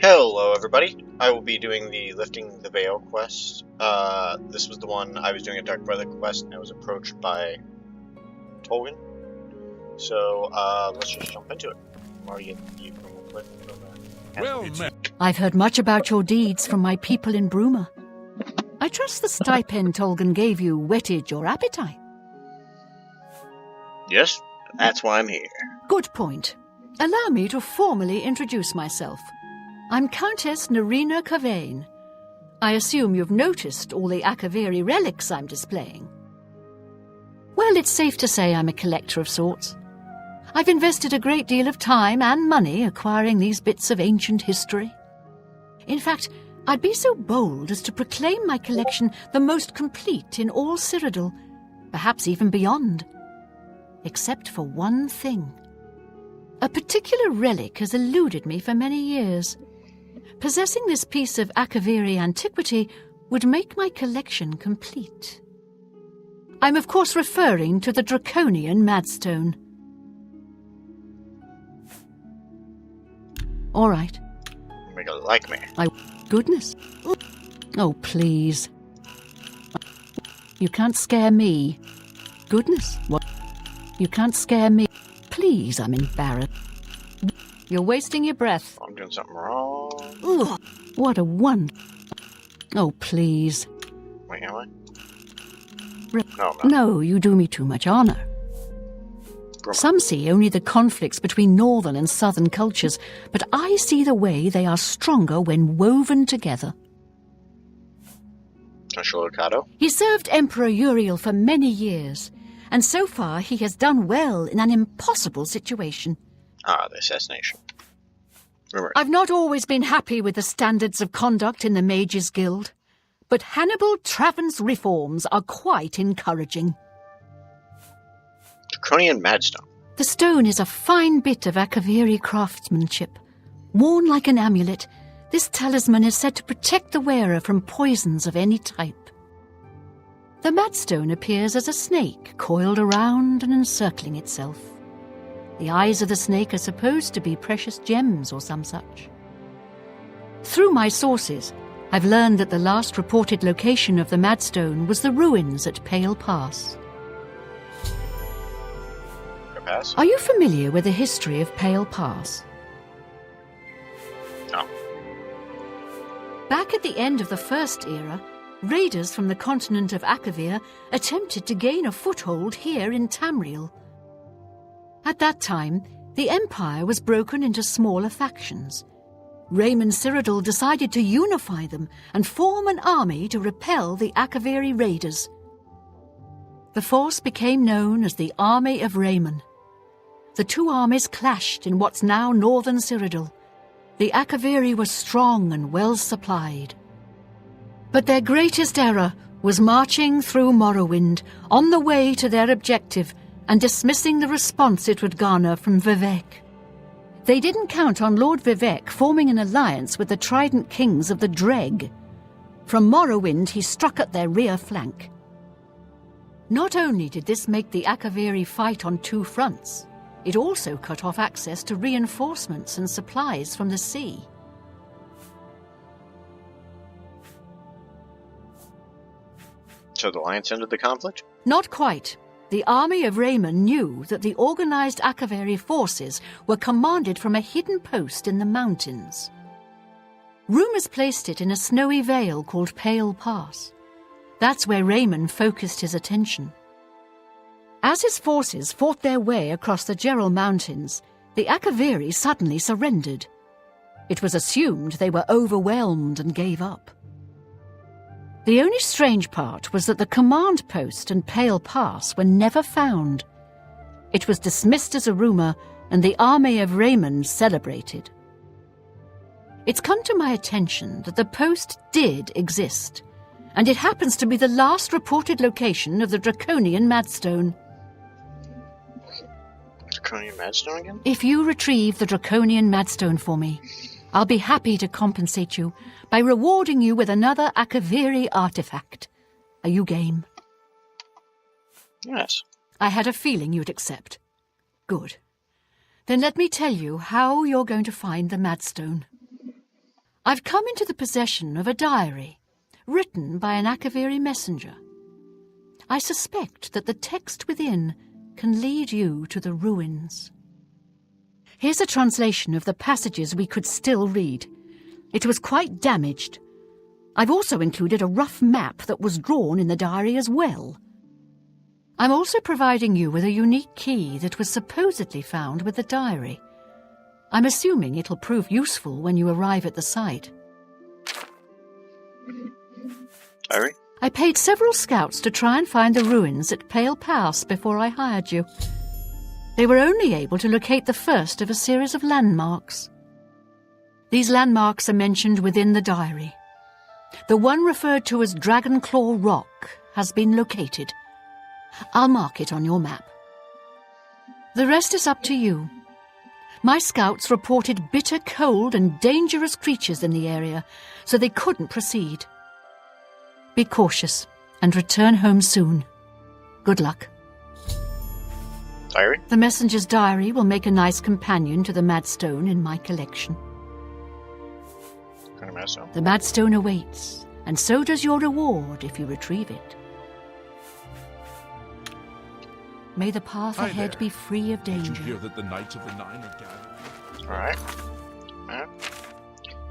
Hello everybody, I will be doing the Lifting the Vale quest. This was the one I was doing a Dark Brother quest and I was approached by Tolkien. So, let's just jump into it. Well met. I've heard much about your deeds from my people in Bruma. I trust the stipend Tolkien gave you whetted your appetite. Yes, that's why I'm here. Good point. Allow me to formally introduce myself. I'm Countess Nerina Cavain. I assume you've noticed all the Akavari relics I'm displaying. Well, it's safe to say I'm a collector of sorts. I've invested a great deal of time and money acquiring these bits of ancient history. In fact, I'd be so bold as to proclaim my collection the most complete in all Cyrodiil, perhaps even beyond. Except for one thing. A particular relic has eluded me for many years. Possessing this piece of Akavari antiquity would make my collection complete. I'm of course referring to the Draconian Madstone. All right. Make it like me. Goodness. Oh, please. You can't scare me. Goodness. What? You can't scare me. Please, I'm embarrassed. You're wasting your breath. I'm doing something wrong. Ugh, what a one. Oh, please. Wait, am I? No, I'm not. No, you do me too much honor. Some see only the conflicts between northern and southern cultures, but I see the way they are stronger when woven together. He served Emperor Uriel for many years, and so far he has done well in an impossible situation. The assassination. Rumor. I've not always been happy with the standards of conduct in the Mages Guild, but Hannibal Travan's reforms are quite encouraging. Draconian Madstone. The stone is a fine bit of Akavari craftsmanship. Worn like an amulet, this talisman is said to protect the wearer from poisons of any type. The Madstone appears as a snake coiled around and encircling itself. The eyes of the snake are supposed to be precious gems or some such. Through my sources, I've learned that the last reported location of the Madstone was the ruins at Pale Pass. Are you familiar with the history of Pale Pass? No. Back at the end of the First Era, raiders from the continent of Akavir attempted to gain a foothold here in Tamriel. At that time, the Empire was broken into smaller factions. Raymond Cyrodiil decided to unify them and form an army to repel the Akavari raiders. The force became known as the Army of Raymond. The two armies clashed in what's now northern Cyrodiil. The Akavari were strong and well supplied. But their greatest error was marching through Morrowind on the way to their objective and dismissing the response it would garner from Vivek. They didn't count on Lord Vivek forming an alliance with the Trident Kings of the Dreg. From Morrowind he struck at their rear flank. Not only did this make the Akavari fight on two fronts, it also cut off access to reinforcements and supplies from the sea. So the Alliance ended the conflict? Not quite. The army of Raymond knew that the organized Akavari forces were commanded from a hidden post in the mountains. Rumors placed it in a snowy vale called Pale Pass. That's where Raymond focused his attention. As his forces fought their way across the Gerald Mountains, the Akavari suddenly surrendered. It was assumed they were overwhelmed and gave up. The only strange part was that the command post and Pale Pass were never found. It was dismissed as a rumor, and the army of Raymond celebrated. It's come to my attention that the post did exist, and it happens to be the last reported location of the Draconian Madstone. Draconian Madstone again? If you retrieve the Draconian Madstone for me, I'll be happy to compensate you by rewarding you with another Akavari artifact. Are you game? Yes. I had a feeling you'd accept. Good. Then let me tell you how you're going to find the Madstone. I've come into the possession of a diary, written by an Akavari messenger. I suspect that the text within can lead you to the ruins. Here's a translation of the passages we could still read. It was quite damaged. I've also included a rough map that was drawn in the diary as well. I'm also providing you with a unique key that was supposedly found with the diary. I'm assuming it'll prove useful when you arrive at the site. Diary? I paid several scouts to try and find the ruins at Pale Pass before I hired you. They were only able to locate the first of a series of landmarks. These landmarks are mentioned within the diary. The one referred to as Dragonclaw Rock has been located. I'll mark it on your map. The rest is up to you. My scouts reported bitter cold and dangerous creatures in the area, so they couldn't proceed. Be cautious and return home soon. Good luck. Diary? The messenger's diary will make a nice companion to the Madstone in my collection. Kind of mess up. The Madstone awaits, and so does your reward if you retrieve it. May the path ahead be free of danger. Did you hear that the Knights of the Nine are gathered? Alright.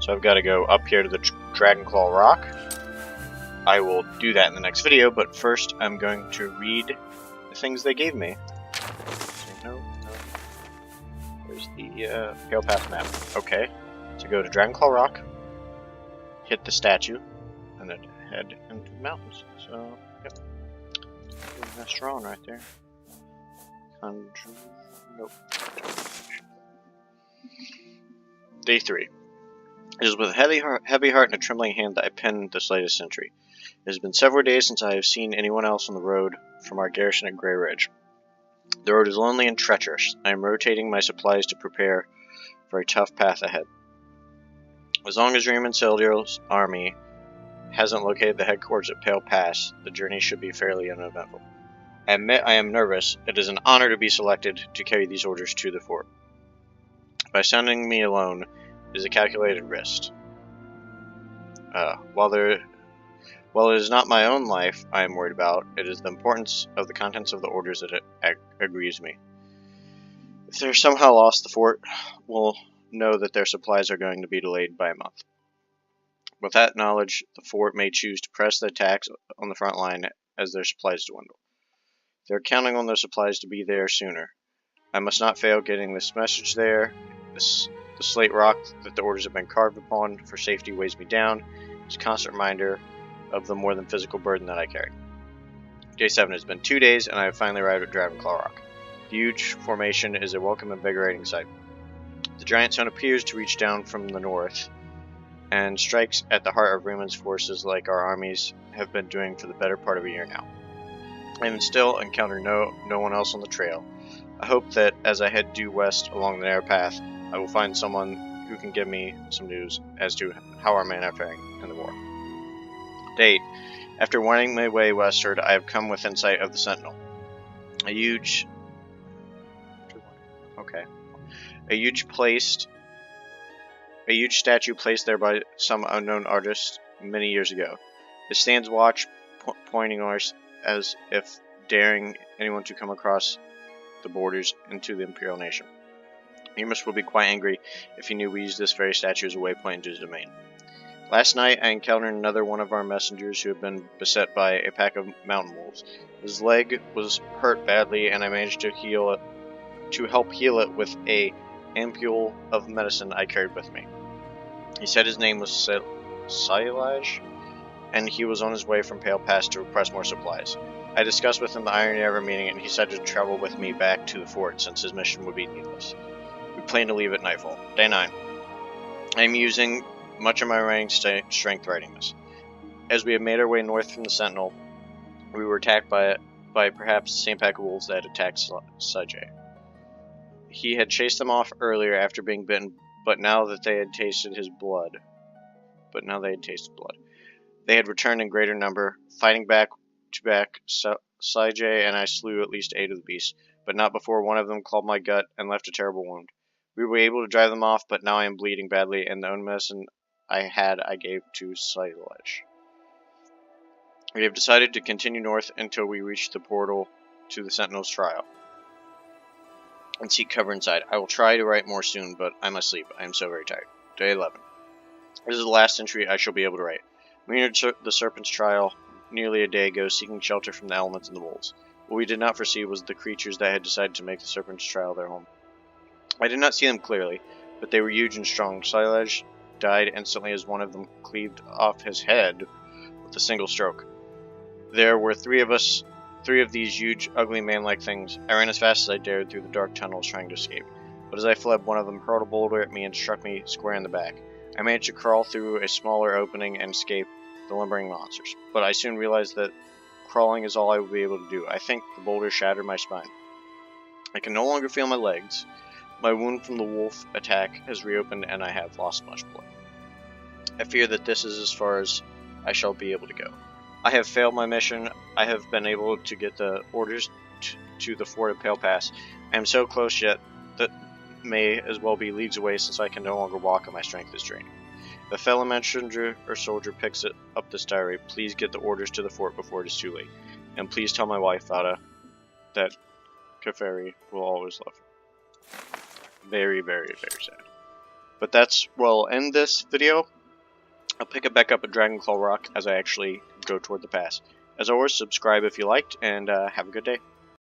So I've got to go up here to the Dragonclaw Rock. I will do that in the next video, but first I'm going to read the things they gave me. No. There's the Pale Path map. Okay. So go to Dragonclaw Rock, hit the statue, and then head into the mountains. So, yep. That's drawn right there. Nope. Day 3. It is with a heavy heart and a trembling hand that I pen this latest entry. It has been several days since I have seen anyone else on the road from our garrison at Grey Ridge. The road is lonely and treacherous. I am rotating my supplies to prepare for a tough path ahead. As long as Raymond Seldale's army hasn't located the headquarters at Pale Pass, the journey should be fairly uneventful. I admit I am nervous. It is an honor to be selected to carry these orders to the fort. By sending me alone, it is a calculated risk. While it is not my own life I am worried about, it is the importance of the contents of the orders that aggrieves me. If they're somehow lost, the fort will know that their supplies are going to be delayed by a month. With that knowledge, the fort may choose to press the attacks on the front line as their supplies dwindle. They're counting on their supplies to be there sooner. I must not fail getting this message there. The slate rock that the orders have been carved upon for safety weighs me down. It's a constant reminder of the more than physical burden that I carry. Day 7 has been 2 days, and I have finally arrived at Dragonclaw Rock. The huge formation is a welcome, invigorating sight. The giant sun appears to reach down from the north and strikes at the heart of Raymond's forces like our armies have been doing for the better part of a year now. I have still encountered no one else on the trail. I hope that as I head due west along the narrow path, I will find someone who can give me some news as to how our men are faring in the war. Day 8. After winding my way westward, I have come within sight of the Sentinel. A huge statue placed there by some unknown artist many years ago. It stands watch, pointing us as if daring anyone to come across the borders into the Imperial Nation. Emus will be quite angry if he knew we used this very statue as a waypoint into his domain. Last night I encountered another one of our messengers who had been beset by a pack of mountain wolves. His leg was hurt badly, and I managed to help heal it with a ampule of medicine I carried with me. He said his name was Silaj, and he was on his way from Pale Pass to request more supplies. I discussed with him the irony of our meeting, and he said to travel with me back to the fort since his mission would be needless. We plan to leave at nightfall. Day 9. I am using much of my remaining strength writing this. As we had made our way north from the Sentinel, we were attacked by perhaps the same pack of wolves that had attacked Sajay. He had chased them off earlier after being bitten, but now they had tasted blood. They had returned in greater number, fighting back to back. Sajay and I slew at least 8 of the beasts, but not before one of them clawed my gut and left a terrible wound. We were able to drive them off, but now I am bleeding badly, and the own medicine I gave to Silage. We have decided to continue north until we reach the portal to the Sentinel's trial and seek cover inside. I will try to write more soon, but I must sleep. I am so very tired. Day 11. This is the last entry I shall be able to write. We entered the Serpent's trial nearly a day ago, seeking shelter from the elements and the wolves. What we did not foresee was the creatures that had decided to make the Serpent's trial their home. I did not see them clearly, but they were huge and strong. Silage died instantly as one of them cleaved off his head with a single stroke. There were three of these huge, ugly man-like things. I ran as fast as I dared through the dark tunnels trying to escape, but as I fled, one of them hurled a boulder at me and struck me square in the back. I managed to crawl through a smaller opening and escape the lumbering monsters, but I soon realized that crawling is all I would be able to do. I think the boulder shattered my spine. I can no longer feel my legs. My wound from the wolf attack has reopened and I have lost much blood. I fear that this is as far as I shall be able to go. I have failed my mission. I have been able to get the orders to the fort at Pale Pass. I am so close yet that may as well be leagues away since I can no longer walk and my strength is draining. If a fellow messenger or soldier picks up this diary, please get the orders to the fort before it is too late. And please tell my wife, Vada, that Akavari will always love her. Very, very, very sad. But we'll end this video. I'll pick it back up at Dragonclaw Rock as I actually go toward the pass. As always, subscribe if you liked, and have a good day.